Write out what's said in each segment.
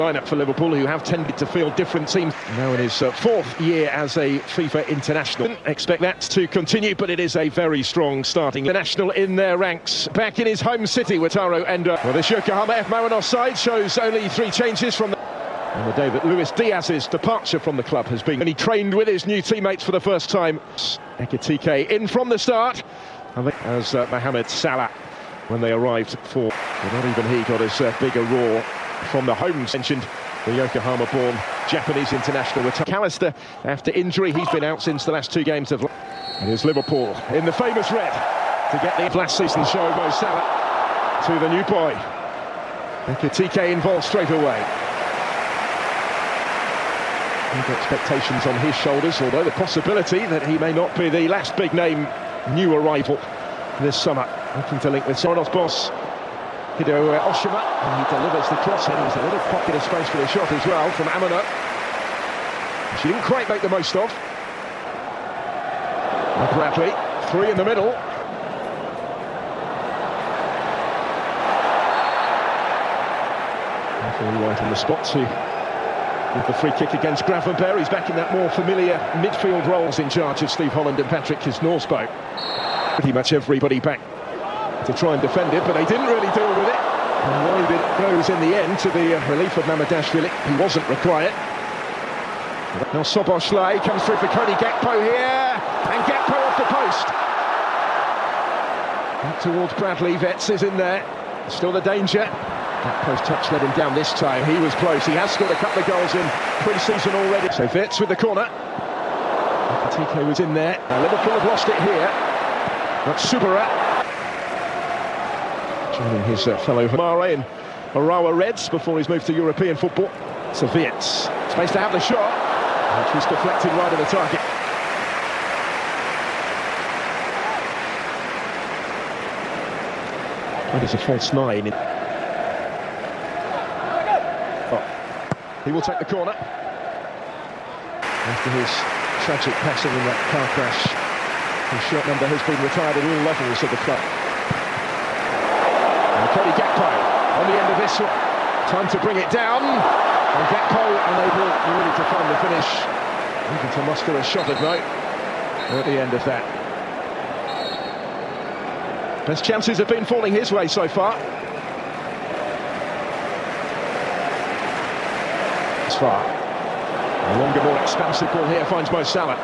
Lineup for Liverpool, who have tended to field different teams. Now in his fourth year as a FIFA international. Didn't expect that to continue, but it is a very strong starting international in their ranks. Back in his home city, Wataru Endo. Well, this Yokohama F Marinos side shows only 3 changes from on the day that Luis Diaz's departure from the club has been. And he trained with his new teammates for the first time. Ekitike in from the start, as Mohamed Salah when they arrived for. But not even he got as big a roar from the homes. Mentioned the Yokohama-born Japanese international. McAllister, after injury, he's been out since the last 2 games of. It is Liverpool in the famous red to get the last season show. Mo Salah to the new boy. Ekitike involved straight away. Big expectations on his shoulders, although the possibility that he may not be the last big name new arrival this summer. Looking to link with Marinos boss Hugo Oshima, and he delivers the cross in. There's a little pocket of space for the shot as well from Amano. She didn't quite make the most of. Bradley, 3 in the middle. Right on the spot too. With the free kick against Gravenberg, he's back in that more familiar midfield roles in charge of Steve Holland and Patrick Kisnorsbo. Pretty much everybody back to try and defend it, but they didn't really deal with it. And wide it goes in the end to the relief of Mamadashvili. He wasn't required. Now Soboslai comes through for Cody Gakpo here, and Gakpo off the post. Back towards Bradley, Wirtz is in there. Still the danger. That post touch let him down this time. He was close. He has scored a couple of goals in pre-season already. So Wirtz with the corner. Ekitike was in there. Now Liverpool have lost it here. That's Subara. Joining his fellow Mare and Arawa Reds before he's moved to European football. So Wirtz. Space to have the shot, which was deflected right on the target. That is a false 9. He will take the corner. After his tragic passing in that car crash, his shirt number has been retired at all levels of the club. And Cody Gakpo on the end of this one. Time to bring it down. And Gakpo unable really to find the finish. Even to muster a shot at right at the end of that. Best chances have been falling his way so far. Far. A longer, more expansive ball here finds Mo Salah.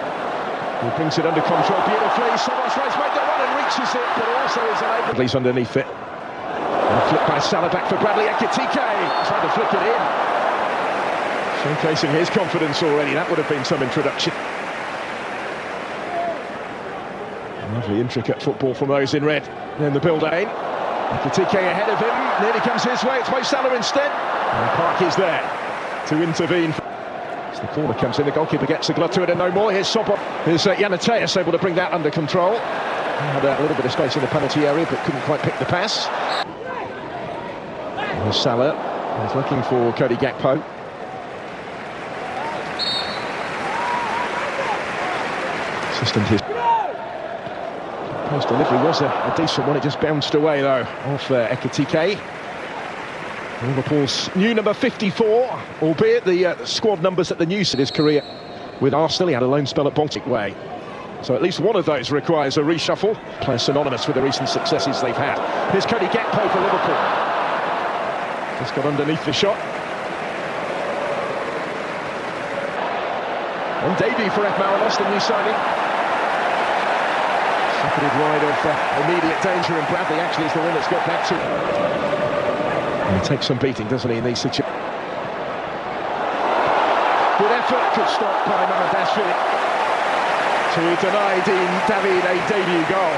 He brings it under control beautifully. Soboslai's made the run and reaches it, but also is unable. Bradley's underneath it. And a flick by Salah back for Bradley. Ekitike trying to flick it in. Showcasing his confidence already. That would have been some introduction. Lovely intricate football from those in red. In the build-in. Ekitike ahead of him. Nearly comes his way. It's Mo Salah instead. And Park is there to intervene. As the corner comes in, the goalkeeper gets a glove to it and no more. Here's Sobo. Here's Yanateas able to bring that under control. Had a little bit of space in the penalty area, but couldn't quite pick the pass. Here's Salah. He's looking for Cody Gakpo. Assistant is. Post delivery was a decent one. It just bounced away though off Ekitike. Liverpool's new number 54, albeit the squad numbers at the news of his career with Arsenal. He had a loan spell at Baltic Way. So at least one of those requires a reshuffle. Players synonymous with the recent successes they've had. Here's Cody Gakpo for Liverpool. Just got underneath the shot. On debut for F Marinos, the new signing. Seconded wide of immediate danger, and Bradley actually is the one that's got back to. He takes some beating, doesn't he, in these situations? Good effort, good stop by Mamadashvili to deny Dean David a debut goal.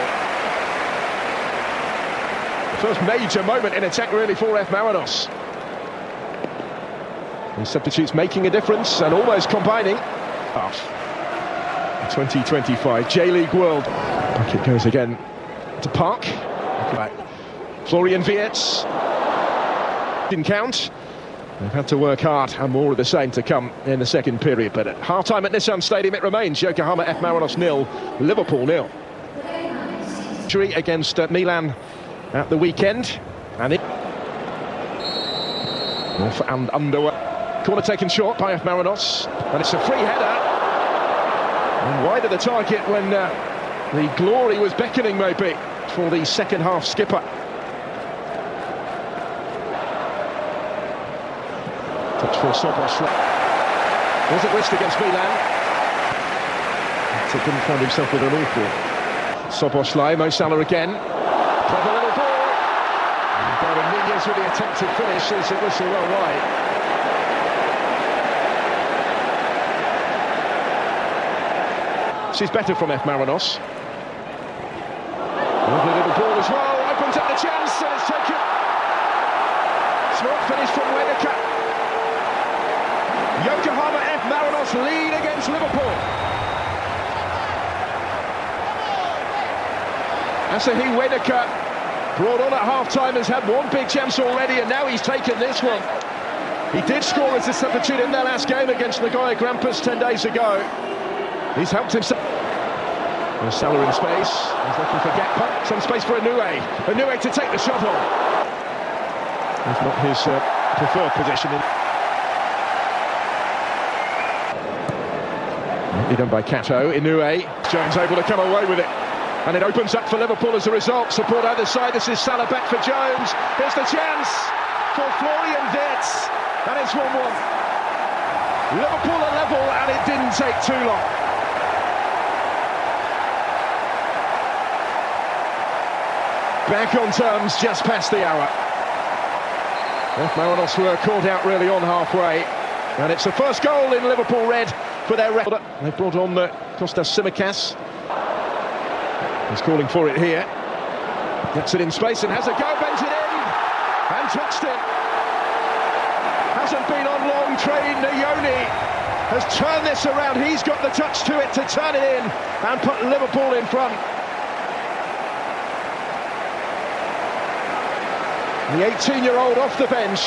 The first major moment in attack really for F Marinos. The substitutes making a difference and almost combining. 2025 J-League World. Back it goes again to Park. Florian Wirtz. Didn't count. They've had to work hard, and more of the same to come in the second period. But at half-time at Nissan Stadium, it remains Yokohama F Marinos 0, Liverpool 0. Victory against Milan at the weekend, and off and underway. Corner taken short by Marinos, and it's a free header. And wide of the target when the glory was beckoning, maybe, for the second half skipper. Touch for Sobos. Was at risk against Milan. So didn't find himself with an awful. Sobos, Mo Salah again. Clever little ball. And Nunez with the attempted finish, sees it whistle well wide. She's better from F. Marinos. Lovely little ball as well, opens up the chance and it's taken. Smart finish from Ekitike. Yokohama F. Marinos lead against Liverpool. Asahi Ekitike, brought on at half-time, has had one big chance already and now he's taken this one. He did score as a substitute in their last game against Nagoya Grampus 10 days ago. He's helped himself. There's Salah in space. He's looking for Gakpo. Some space for Inoue. Inoue to take the shot on. It's not his preferred position. Done by Kato. Inoue. Jones able to come away with it. And it opens up for Liverpool as a result. Support either side. This is Salah back for Jones. Here's the chance for Florian Wirtz. And it's 1-1. Liverpool are level and it didn't take too long. Back on terms just past the hour. Marinos were caught out really on halfway. And it's the first goal in Liverpool red for their record. They've brought on Kostas Tsimikas. He's calling for it here. Gets it in space and has a go, bends it in. And touched it. Hasn't been on long train. Nayoni has turned this around. He's got the touch to it to turn it in and put Liverpool in front. The 18-year-old off the bench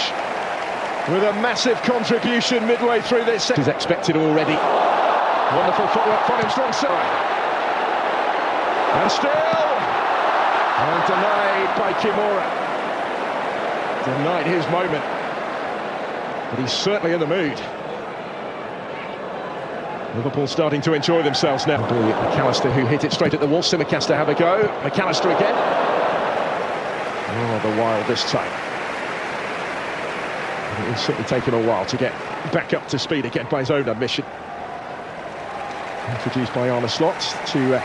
with a massive contribution midway through this. Is expected already. Wonderful footwork from him, strong side. And still, and denied by Kimura. Denied his moment. But he's certainly in the mood. Liverpool starting to enjoy themselves now. McAllister, who hit it straight at the wall. Tsimikas to have a go. McAllister again. Rather wild this time. It's certainly taken a while to get back up to speed again by his own admission. Introduced by Arne Slot to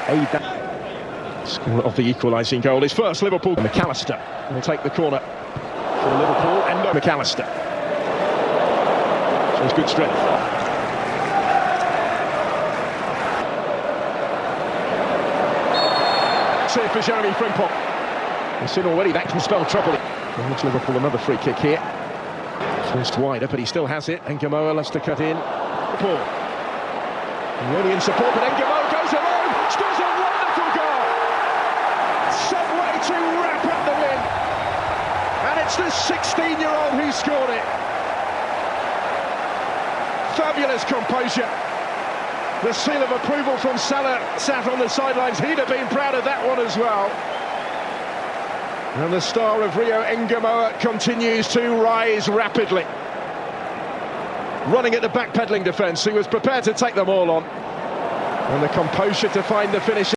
aid that. Score of the equalising goal. His first Liverpool. McAllister will take the corner for Liverpool and McAllister. Shows good strength. Save for Jeremy Frimpong. We've seen already that can spell trouble. Which Liverpool another free kick here. First wider, but he still has it. And Gamoa loves to cut in. Liverpool. Really in support, but then Gamoa goes alone. Scores a wonderful goal. Some way to wrap up the win. And it's the 16-year-old who scored it. Fabulous composure. The seal of approval from Salah sat on the sidelines. He'd have been proud of that one as well. And the star of Rio Ngamoa continues to rise rapidly. Running at the back-pedalling defence, he was prepared to take them all on. And the composure to find the finish.